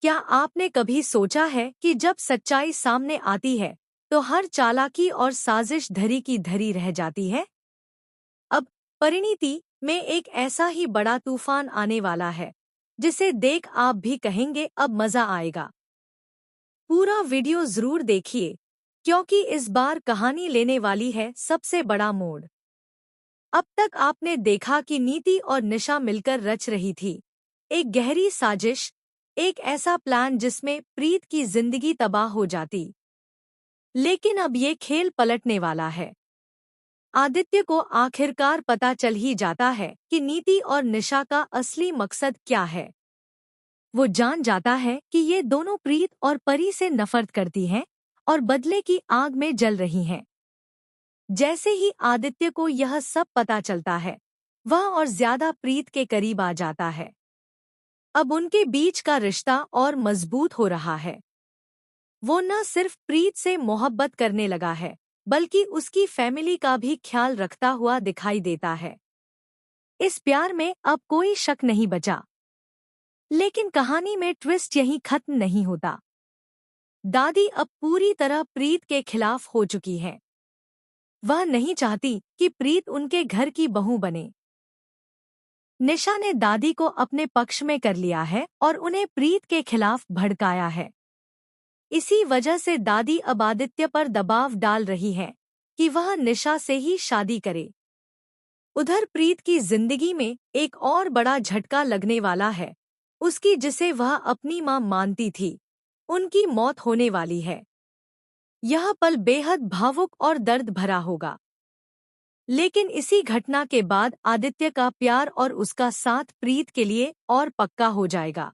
क्या आपने कभी सोचा है कि जब सच्चाई सामने आती है तो हर चालाकी और साजिश धरी की धरी रह जाती है? अब परिणीति में एक ऐसा ही बड़ा तूफान आने वाला है जिसे देख आप भी कहेंगे अब मजा आएगा। पूरा वीडियो जरूर देखिए क्योंकि इस बार कहानी लेने वाली है सबसे बड़ा मोड़। अब तक आपने देखा कि नीति और निशा मिलकर रच रही थी एक गहरी साजिश, एक ऐसा प्लान जिसमें प्रीत की जिंदगी तबाह हो जाती। लेकिन अब ये खेल पलटने वाला है। आदित्य को आखिरकार पता चल ही जाता है कि नीति और निशा का असली मकसद क्या है। वो जान जाता है कि ये दोनों प्रीत और परी से नफरत करती हैं और बदले की आग में जल रही हैं। जैसे ही आदित्य को यह सब पता चलता है, वह और ज्यादा प्रीत के करीब आ जाता है। अब उनके बीच का रिश्ता और मजबूत हो रहा है। वो न सिर्फ प्रीत से मोहब्बत करने लगा है, बल्कि उसकी फैमिली का भी ख्याल रखता हुआ दिखाई देता है। इस प्यार में अब कोई शक नहीं बचा। लेकिन कहानी में ट्विस्ट यहीं खत्म नहीं होता। दादी अब पूरी तरह प्रीत के खिलाफ हो चुकी है। वह नहीं चाहती कि प्रीत उनके घर की बहू बने। निशा ने दादी को अपने पक्ष में कर लिया है और उन्हें प्रीत के खिलाफ भड़काया है। इसी वजह से दादी अब आदित्य पर दबाव डाल रही है कि वह निशा से ही शादी करे। उधर प्रीत की जिंदगी में एक और बड़ा झटका लगने वाला है। उसकी जिसे वह अपनी मां मानती थी, उनकी मौत होने वाली है। यह पल बेहद भावुक और दर्द भरा होगा। लेकिन इसी घटना के बाद आदित्य का प्यार और उसका साथ प्रीत के लिए और पक्का हो जाएगा।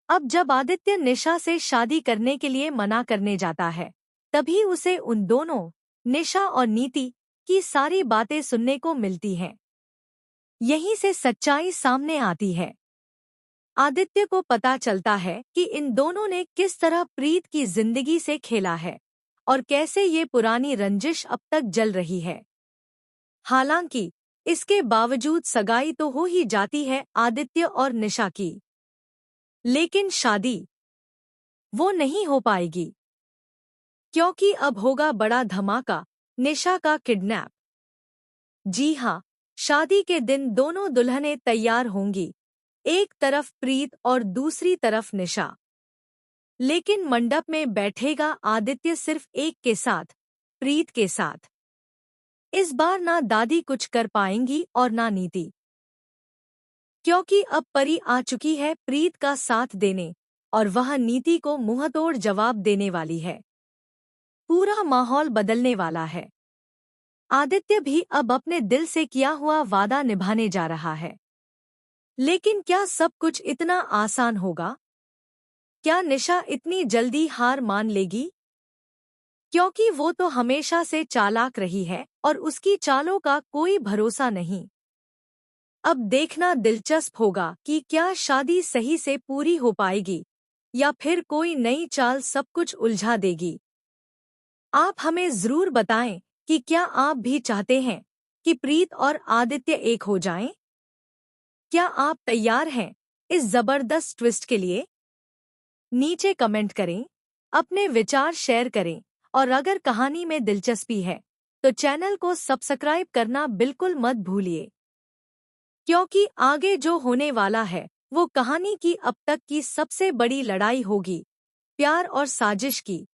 अब जब आदित्य निशा से शादी करने के लिए मना करने जाता है, तभी उसे उन दोनों, निशा और नीति, की सारी बातें सुनने को मिलती हैं। यहीं से सच्चाई सामने आती है। आदित्य को पता चलता है कि इन दोनों ने किस तरह प्रीत की जिंदगी से खेला है और कैसे ये पुरानी रंजिश अब तक जल रही है। हालांकि इसके बावजूद सगाई तो हो ही जाती है आदित्य और निशा की, लेकिन शादी वो नहीं हो पाएगी, क्योंकि अब होगा बड़ा धमाका, निशा का किडनैप। जी हाँ, शादी के दिन दोनों दुल्हनें तैयार होंगी, एक तरफ प्रीत और दूसरी तरफ निशा। लेकिन मंडप में बैठेगा आदित्य सिर्फ एक के साथ, प्रीत के साथ। इस बार ना दादी कुछ कर पाएंगी और ना नीति, क्योंकि अब परी आ चुकी है प्रीत का साथ देने और वह नीति को मुंहतोड़ जवाब देने वाली है। पूरा माहौल बदलने वाला है। आदित्य भी अब अपने दिल से किया हुआ वादा निभाने जा रहा है। लेकिन क्या सब कुछ इतना आसान होगा? क्या निशा इतनी जल्दी हार मान लेगी? क्योंकि वो तो हमेशा से चालाक रही है और उसकी चालों का कोई भरोसा नहीं। अब देखना दिलचस्प होगा कि क्या शादी सही से पूरी हो पाएगी या फिर कोई नई चाल सब कुछ उलझा देगी। आप हमें जरूर बताएं कि क्या आप भी चाहते हैं कि प्रीत और आदित्य एक हो जाएं? क्या आप तैयार हैं इस जबरदस्त ट्विस्ट के लिए? नीचे कमेंट करें, अपने विचार शेयर करें और अगर कहानी में दिलचस्पी है तो चैनल को सब्सक्राइब करना बिल्कुल मत भूलिए, क्योंकि आगे जो होने वाला है वो कहानी की अब तक की सबसे बड़ी लड़ाई होगी, प्यार और साजिश की।